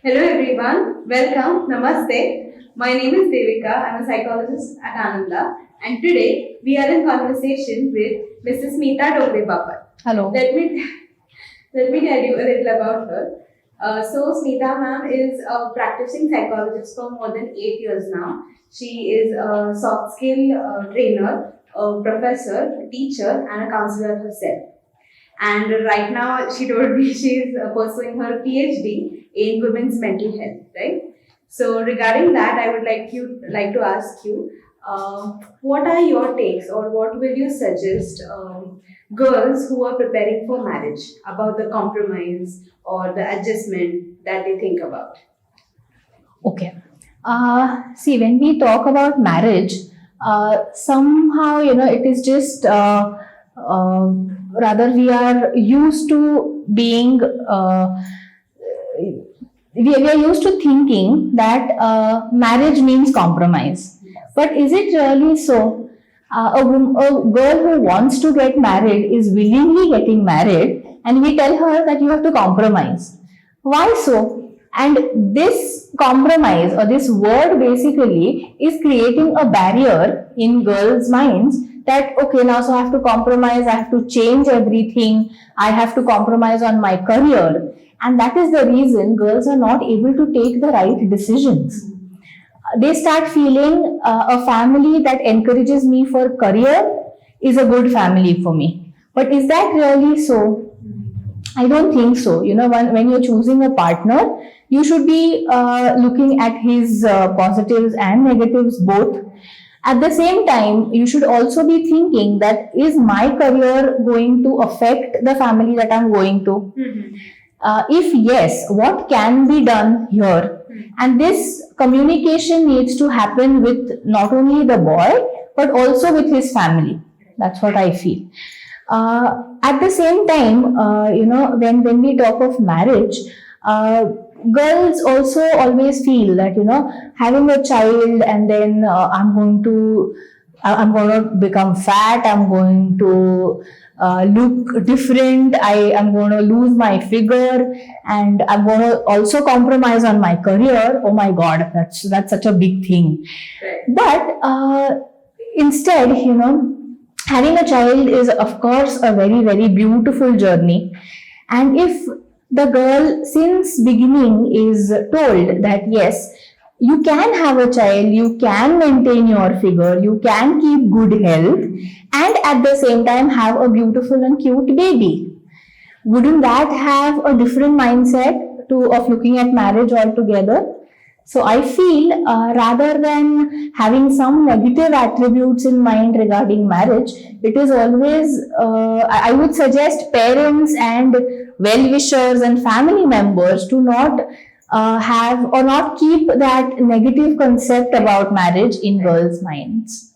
Hello everyone, welcome, namaste. My name is Devika, I'm a psychologist at Ananda, and today we are in conversation with Mrs. Smita Dongre. Hello. Let me tell you a little about her. So Smita ma'am is a practicing psychologist for more than 8 years now. She is a soft skill trainer, a professor, a teacher, and a counselor herself. And right now, she told me she's pursuing her PhD in women's mental health, right? So regarding that, I would like to ask you, what are your takes, or what will you suggest girls who are preparing for marriage about the compromise or the adjustment that they think about? Okay. See, when we talk about marriage, somehow, it is just rather we are used to being, we are used to thinking that marriage means compromise. But is it really so? A girl who wants to get married is willingly getting married, and we tell her that you have to compromise. Why so? And this compromise, or this word basically, is creating a barrier in girls' minds that, okay, now so I have to compromise, I have to change everything, I have to compromise on my career. And that is the reason girls are not able to take the right decisions. They start feeling a family that encourages me for career is a good family for me. But is that really so? I don't think so. When you're choosing a partner, you should be looking at his positives and negatives both. At the same time, you should also be thinking that, is my career going to affect the family that I'm going to? If yes, what can be done here? And this communication needs to happen with not only the boy, but also with his family. That's what I feel. At the same time, when we talk of marriage, girls also always feel that, having a child and then I'm going to become fat, I'm going to look different, I am going to lose my figure, and I'm going to also compromise on my career. Oh my God, that's such a big thing. But instead, having a child is, of course, a very, very beautiful journey. And if the girl since beginning is told that yes, you can have a child, you can maintain your figure, you can keep good health, and at the same time have a beautiful and cute baby, wouldn't that have a different mindset of looking at marriage altogether? So I feel rather than having some negative attributes in mind regarding marriage, it is always, I would suggest parents and well-wishers and family members to not have or not keep that negative concept about marriage in girls' minds.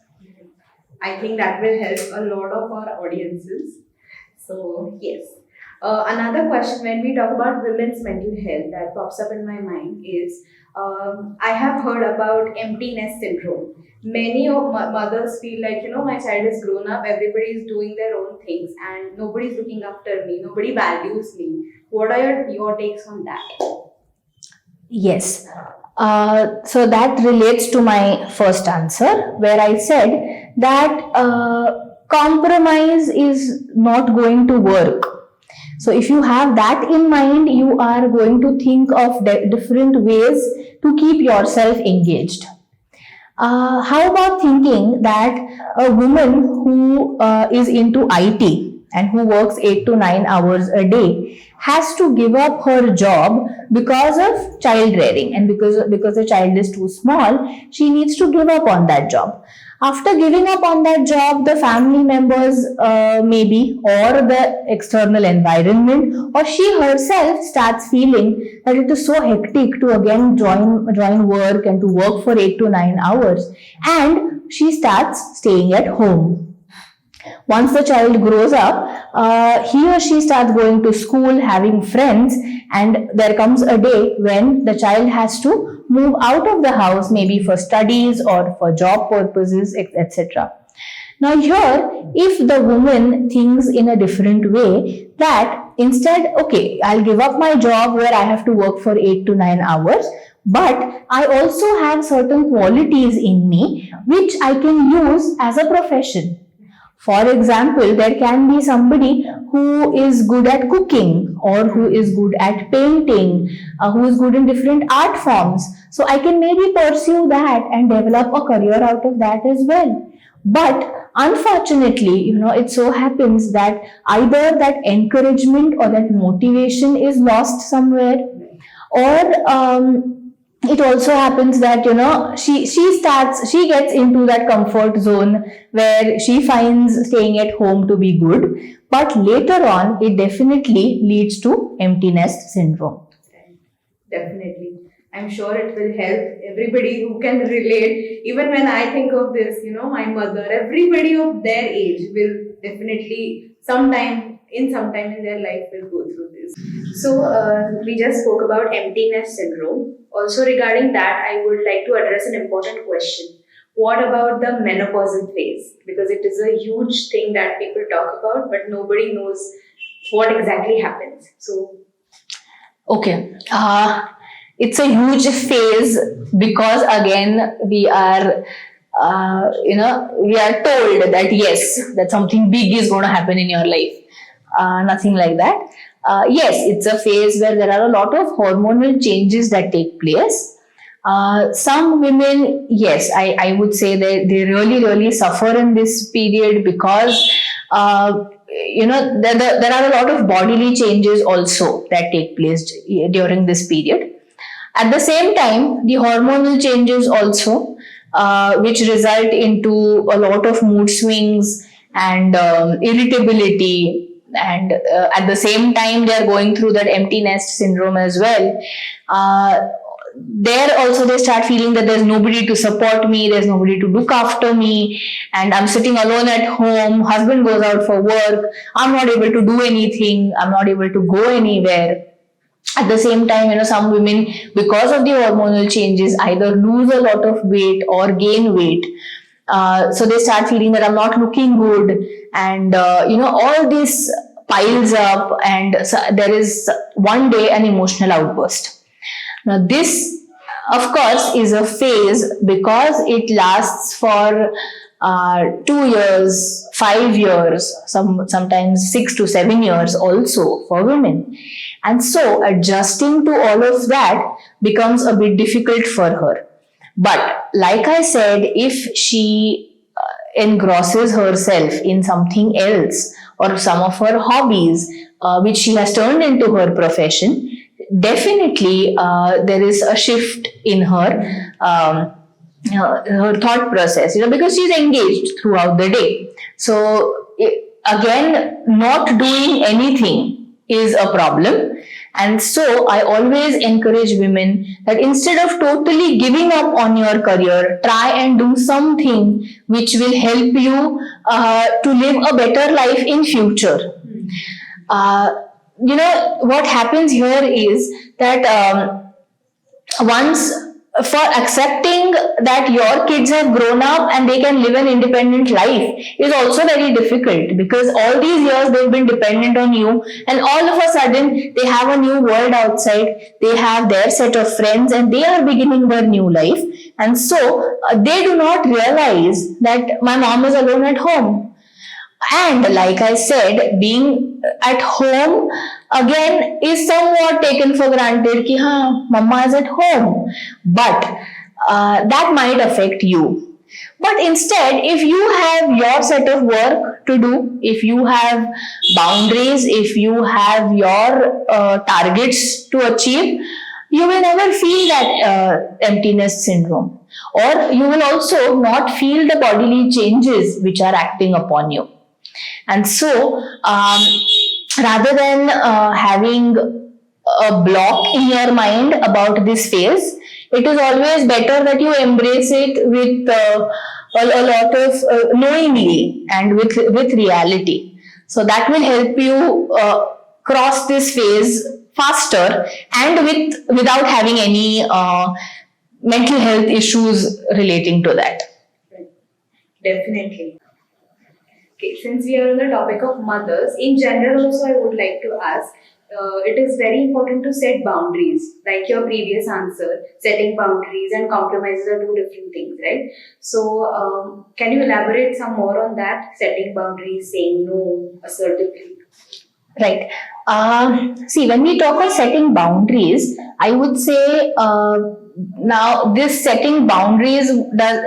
I think that will help a lot of our audiences. So, yes. Another question when we talk about women's mental health that pops up in my mind is, I have heard about emptiness syndrome. Many of mothers feel like, my child is grown up, everybody is doing their own things, and nobody is looking after me, nobody values me. What are your takes on that? Yes. So that relates to my first answer, where I said that compromise is not going to work. So if you have that in mind, you are going to think of different ways to keep yourself engaged. How about thinking that a woman who is into IT and who works 8 to 9 hours a day has to give up her job because of child rearing, and because the child is too small, she needs to give up on that job. After giving up on that job, the family members maybe, or the external environment, or she herself starts feeling that it is so hectic to again join work and to work for 8 to 9 hours, and she starts staying at home. Once the child grows up, he or she starts going to school, having friends, and there comes a day when the child has to move out of the house, maybe for studies or for job purposes, etc. Now here, if the woman thinks in a different way, that instead, okay, I'll give up my job where I have to work for 8 to 9 hours, but I also have certain qualities in me which I can use as a profession. For example, there can be somebody who is good at cooking or who is good at painting, who is good in different art forms. So I can maybe pursue that and develop a career out of that as well. But unfortunately, it so happens that either that encouragement or that motivation is lost somewhere, or it also happens that she gets into that comfort zone where she finds staying at home to be good, but later on it definitely leads to emptiness syndrome. Definitely. I'm sure it will help everybody who can relate. Even when I think of this, my mother, everybody of their age will definitely sometime in their life will go through this. So we just spoke about emptiness syndrome. Also regarding that, I would like to address an important question. What about the menopausal phase? Because it is a huge thing that people talk about, but nobody knows what exactly happens. So Okay. It's a huge phase because again we are we are told that yes, that something big is going to happen in your life. Nothing like that. Yes, it's a phase where there are a lot of hormonal changes that take place. Some women, yes, I would say that they really suffer in this period because there are a lot of bodily changes also that take place during this period. At the same time, the hormonal changes also, which result into a lot of mood swings and irritability, and at the same time they are going through that empty nest syndrome as well. There also they start feeling that there's nobody to support me, there's nobody to look after me, and I'm sitting alone at home, husband goes out for work, I'm not able to do anything, I'm not able to go anywhere. At the same time, some women, because of the hormonal changes, either lose a lot of weight or gain weight. So they start feeling that I'm not looking good, and all this piles up, and so there is one day an emotional outburst. Now this, of course, is a phase because it lasts for 2 years, 5 years, sometimes 6 to 7 years also for women. And so adjusting to all of that becomes a bit difficult for her. But like I said, if she engrosses herself in something else or some of her hobbies, which she has turned into her profession, definitely there is a shift in her her thought process, because she's engaged throughout the day. So again, not doing anything is a problem. And so I always encourage women that instead of totally giving up on your career, try and do something which will help you to live a better life in future. What happens here is that once, for accepting that your kids have grown up and they can live an independent life is also very difficult, because all these years they've been dependent on you, and all of a sudden they have a new world outside, they have their set of friends, and they are beginning their new life. And so they do not realize that my mom is alone at home. And like I said, being at home again is somewhat taken for granted ki mama is at home, but that might affect you. But instead, if you have your set of work to do, if you have boundaries, if you have your targets to achieve, you will never feel that emptiness syndrome, or you will also not feel the bodily changes which are acting upon you. And so, rather than having a block in your mind about this phase, it is always better that you embrace it with a lot of knowingly and with reality. So that will help you cross this phase faster and without having any mental health issues relating to that. Definitely. Okay, since we are on the topic of mothers, in general, also I would like to ask. It is very important to set boundaries, like your previous answer. Setting boundaries and compromises are two different things, right? So, can you elaborate some more on that? Setting boundaries, saying no assertively. Right. See, when we talk of setting boundaries, I would say now this setting boundaries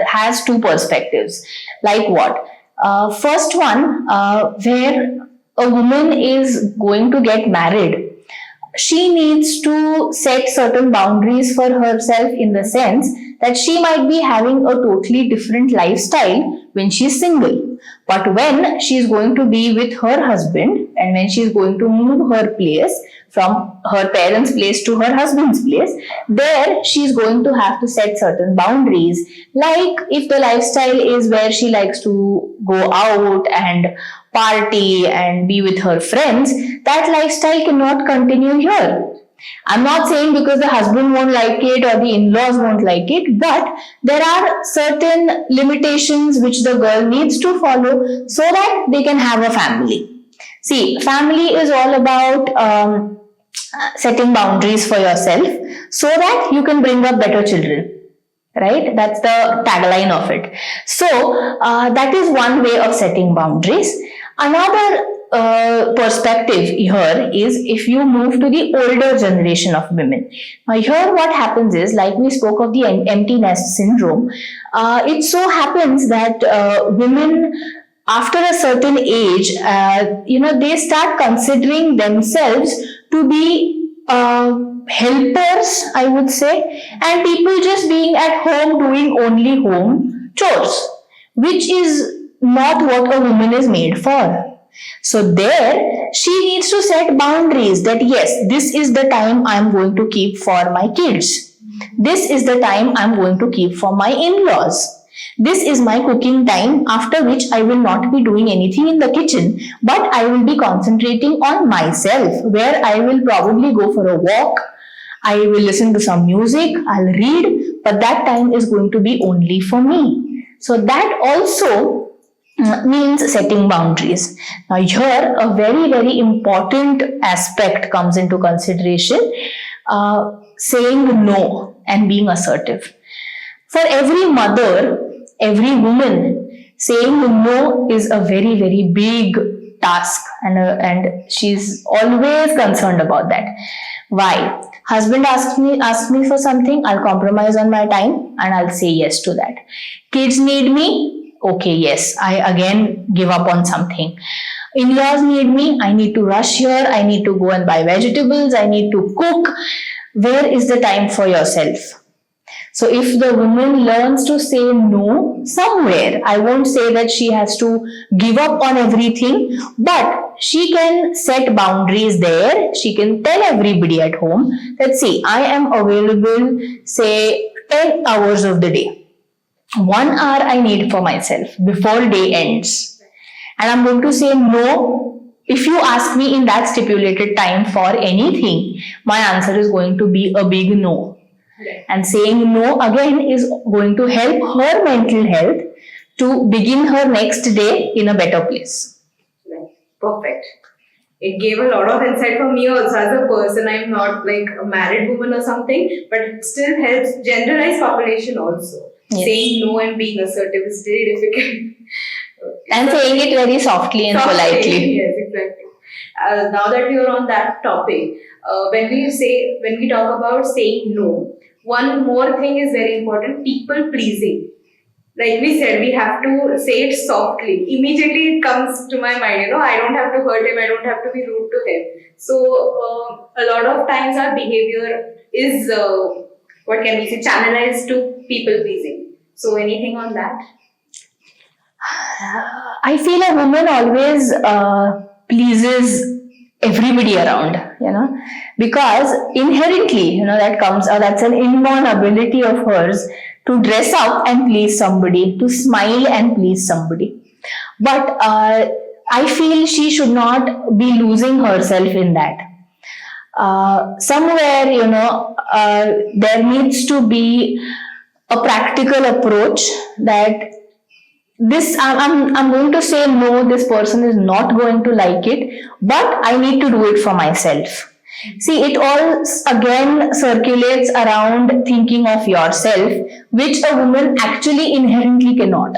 has two perspectives. Like what? First one, where a woman is going to get married, she needs to set certain boundaries for herself in the sense that she might be having a totally different lifestyle when she's single. But when she's going to be with her husband and when she's going to move her place from her parents' place to her husband's place, there she's going to have to set certain boundaries. Like if the lifestyle is where she likes to go out and party and be with her friends, that lifestyle cannot continue here. I'm not saying because the husband won't like it or the in-laws won't like it, but there are certain limitations which the girl needs to follow so that they can have a family. See, family is all about setting boundaries for yourself so that you can bring up better children, right? That's the tagline of it. So that is one way of setting boundaries. Another perspective here is if you move to the older generation of women. Now here what happens is, like we spoke of the emptiness syndrome, it so happens that women after a certain age, they start considering themselves to be helpers, I would say, and people just being at home doing only home chores, which is not what a woman is made for. So there, she needs to set boundaries that yes, this is the time I'm going to keep for my kids. This is the time I'm going to keep for my in-laws. This is my cooking time, after which I will not be doing anything in the kitchen, but I will be concentrating on myself, where I will probably go for a walk, I will listen to some music, I'll read, but that time is going to be only for me. So that also means setting boundaries. Now here a very, very important aspect comes into consideration, saying no and being assertive. For every mother, every woman, saying no is a very, very big task, and she's always concerned about that. Why? Husband asks me for something, I'll compromise on my time and I'll say yes to that. Kids need me, okay, yes, I again give up on something. In-laws need me, I need to rush here, I need to go and buy vegetables, I need to cook. Where is the time for yourself? So if the woman learns to say no somewhere, I won't say that she has to give up on everything, but she can set boundaries there. She can tell everybody at home that, see, I am available, say, 10 hours of the day. 1 hour I need for myself before day ends. And I'm going to say no. If you ask me in that stipulated time for anything, my answer is going to be a big no. And saying no again is going to help her mental health to begin her next day in a better place. Right. Perfect. It gave a lot of insight for me also as a person. I'm not like a married woman or something, but it still helps generalize population also. Yes. Saying no and being assertive is very difficult. And so, saying it very softly and politely. Yes, exactly. Now that you're on that topic, when we talk about saying no, one more thing is very important: people pleasing. Like we said, we have to say it softly. Immediately it comes to my mind, I don't have to hurt him, I don't have to be rude to him. So a lot of times our behavior is, channelized to people pleasing. So anything on that? I feel a woman always pleases everybody around, because inherently, that's an inborn ability of hers to dress up and please somebody, to smile and please somebody. But I feel she should not be losing herself in that. Somewhere, there needs to be a practical approach that this I'm going to say no, this person is not going to like it, but I need to do it for myself. See, it all again circulates around thinking of yourself, which a woman actually inherently cannot,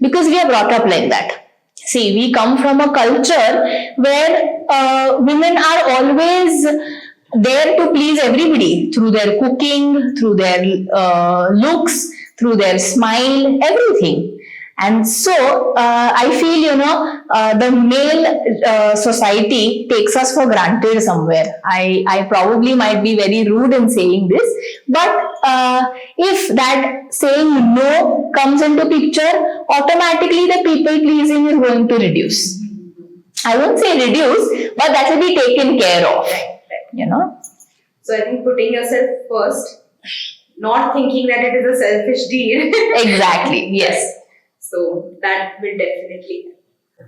because we are brought up like that. See, we come from a culture where women are always there to please everybody through their cooking, through their looks, through their smile, everything. And so I feel, the male society takes us for granted somewhere. I probably might be very rude in saying this, but if that saying no comes into picture, automatically the people pleasing is going to reduce. I won't say reduce, but that will be taken care of, you know. So I think putting yourself first, not thinking that it is a selfish deed. Exactly, yes. So that will definitely,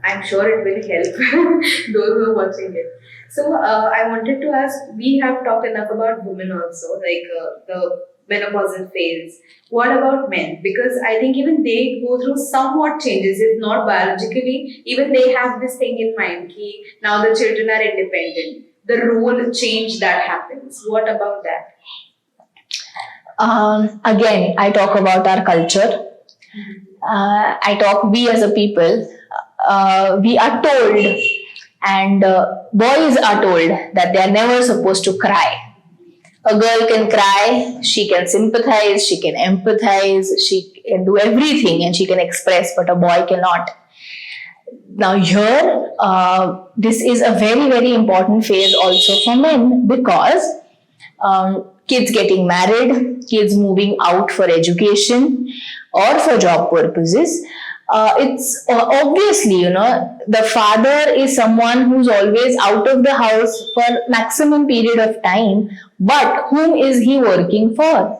I'm sure it will help those who are watching it. So I wanted to ask, we have talked enough about women also, like the menopausal phase. What about men? Because I think even they go through somewhat changes, if not biologically, even they have this thing in mind, ki now the children are independent. The role change that happens. What about that? Again, I talk about our culture. We as a people, we are told, and boys are told that they are never supposed to cry. A girl can cry, she can sympathize, she can empathize, she can do everything and she can express, but a boy cannot. Now, here, this is a very, very important phase also for men, because kids getting married, kids moving out for education or for job purposes. It's obviously, the father is someone who's always out of the house for maximum period of time, but whom is he working for?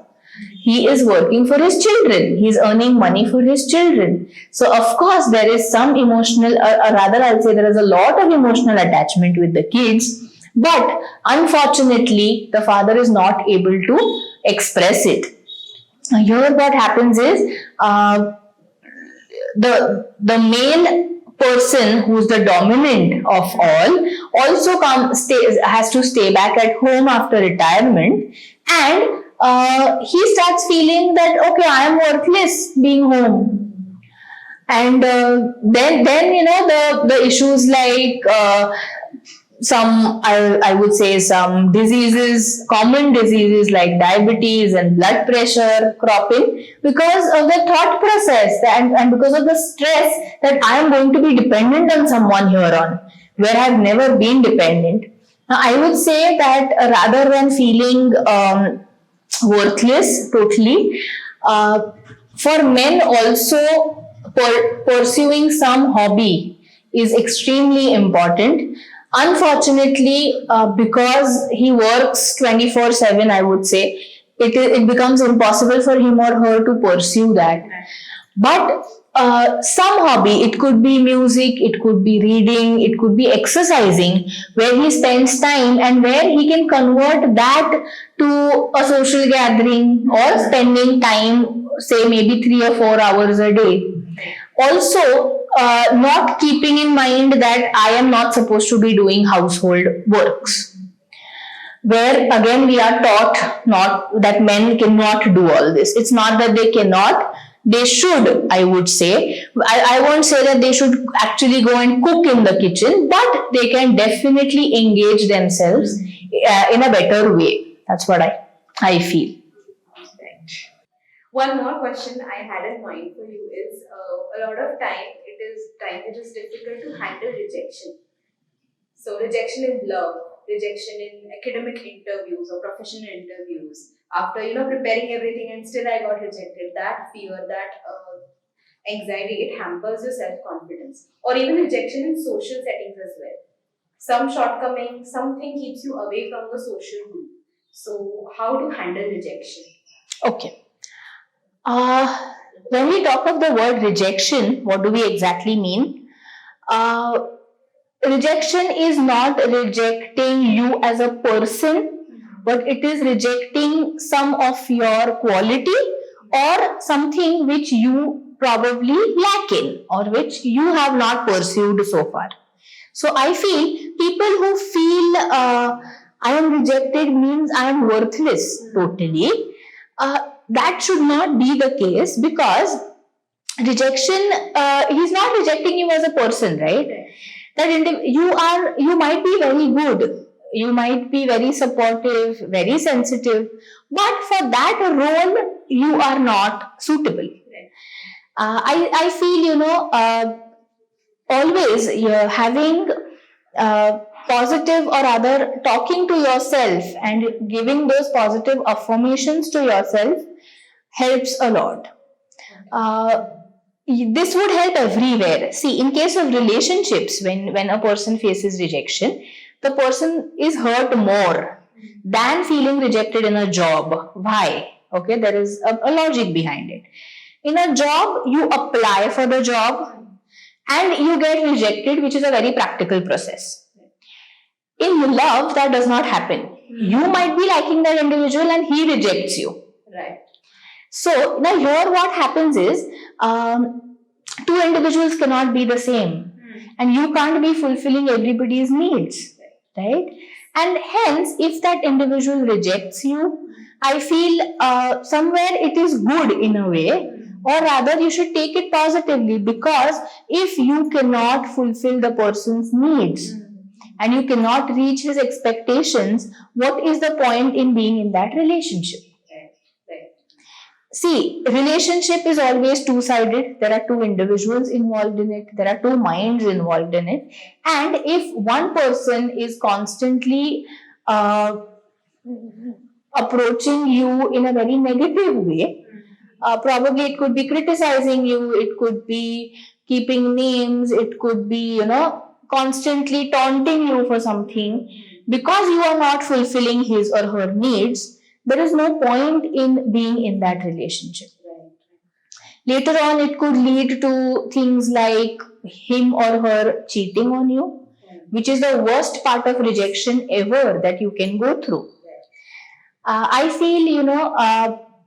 He is working for his children. He is earning money for his children. So, of course, there is some emotional, or rather, I'll say there is a lot of emotional attachment with the kids. But unfortunately, the father is not able to express it. Here, what happens is the male person who's the dominant of all also has to stay back at home after retirement, and he starts feeling that, okay, I am worthless being home. And then the issues like I would say some diseases, common diseases like diabetes and blood pressure crop in, because of the thought process and because of the stress that I am going to be dependent on someone here on, where I have never been dependent. Now, I would say that rather than feeling worthless totally, for men also pursuing some hobby is extremely important. Unfortunately, because he works 24/7, I would say, it becomes impossible for him or her to pursue that. But some hobby, it could be music, it could be reading, it could be exercising, where he spends time and where he can convert that to a social gathering or spending time, say maybe 3 or 4 hours a day. Also, not keeping in mind that I am not supposed to be doing household works, where again we are taught not that men cannot do all this. It's not that they cannot, they should, I would say. I won't say that they should actually go and cook in the kitchen, but they can definitely engage themselves in a better way. That's what I feel. One more question I had in mind for you is a lot of time it is difficult to handle rejection. So rejection in love, rejection in academic interviews or professional interviews. After preparing everything and still I got rejected. That fear, that anxiety, it hampers your self confidence. Or even rejection in social settings as well. Some shortcoming, something keeps you away from the social group. So how to handle rejection? Okay. When we talk of the word rejection, what do we exactly mean? Rejection is not rejecting you as a person, but it is rejecting some of your quality or something which you probably lack in, or which you have not pursued so far. So I feel people who feel I am rejected means I am worthless totally. That should not be the case, because rejection, he's not rejecting you as a person, right? That you might be very good, you might be very supportive, very sensitive, but for that role you are not suitable. I feel, always you're having positive, or rather talking to yourself and giving those positive affirmations to yourself helps a lot. This would help everywhere. See, in case of relationships, when a person faces rejection, the person is hurt more than feeling rejected in a job. Why? Okay, there is a logic behind it. In a job, you apply for the job and you get rejected, which is a very practical process. In love, that does not happen. You might be liking that individual and he rejects you. Right. So now here what happens is, two individuals cannot be the same, and you can't be fulfilling everybody's needs, right? And hence, if that individual rejects you, I feel somewhere it is good in a way, or rather you should take it positively, because if you cannot fulfill the person's needs and you cannot reach his expectations, what is the point in being in that relationship? See, relationship is always two-sided. There are two individuals involved in it. There are two minds involved in it. And if one person is constantly approaching you in a very negative way, probably it could be criticizing you, it could be keeping names, it could be, constantly taunting you for something, because you are not fulfilling his or her needs, there is no point in being in that relationship. Later on, it could lead to things like him or her cheating on you, which is the worst part of rejection ever that you can go through. I feel,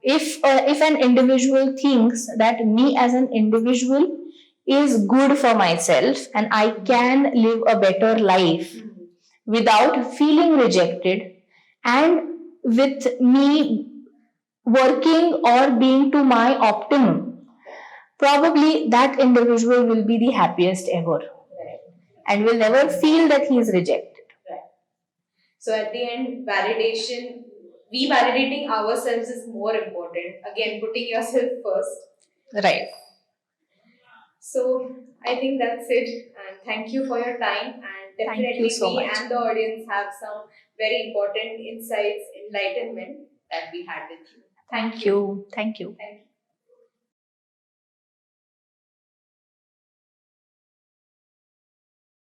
if an individual thinks that me as an individual is good for myself and I can live a better life without feeling rejected, and with me working or being to my optimum, probably that individual will be the happiest ever and will never feel that he is rejected. So at the end, validating ourselves is more important. Again, putting yourself first. Right. So I think that's it. And thank you for your time. And definitely Thank you so we much. and the audience have some very important insights, enlightenment that we had with you. Thank you. Thank you. Thank you.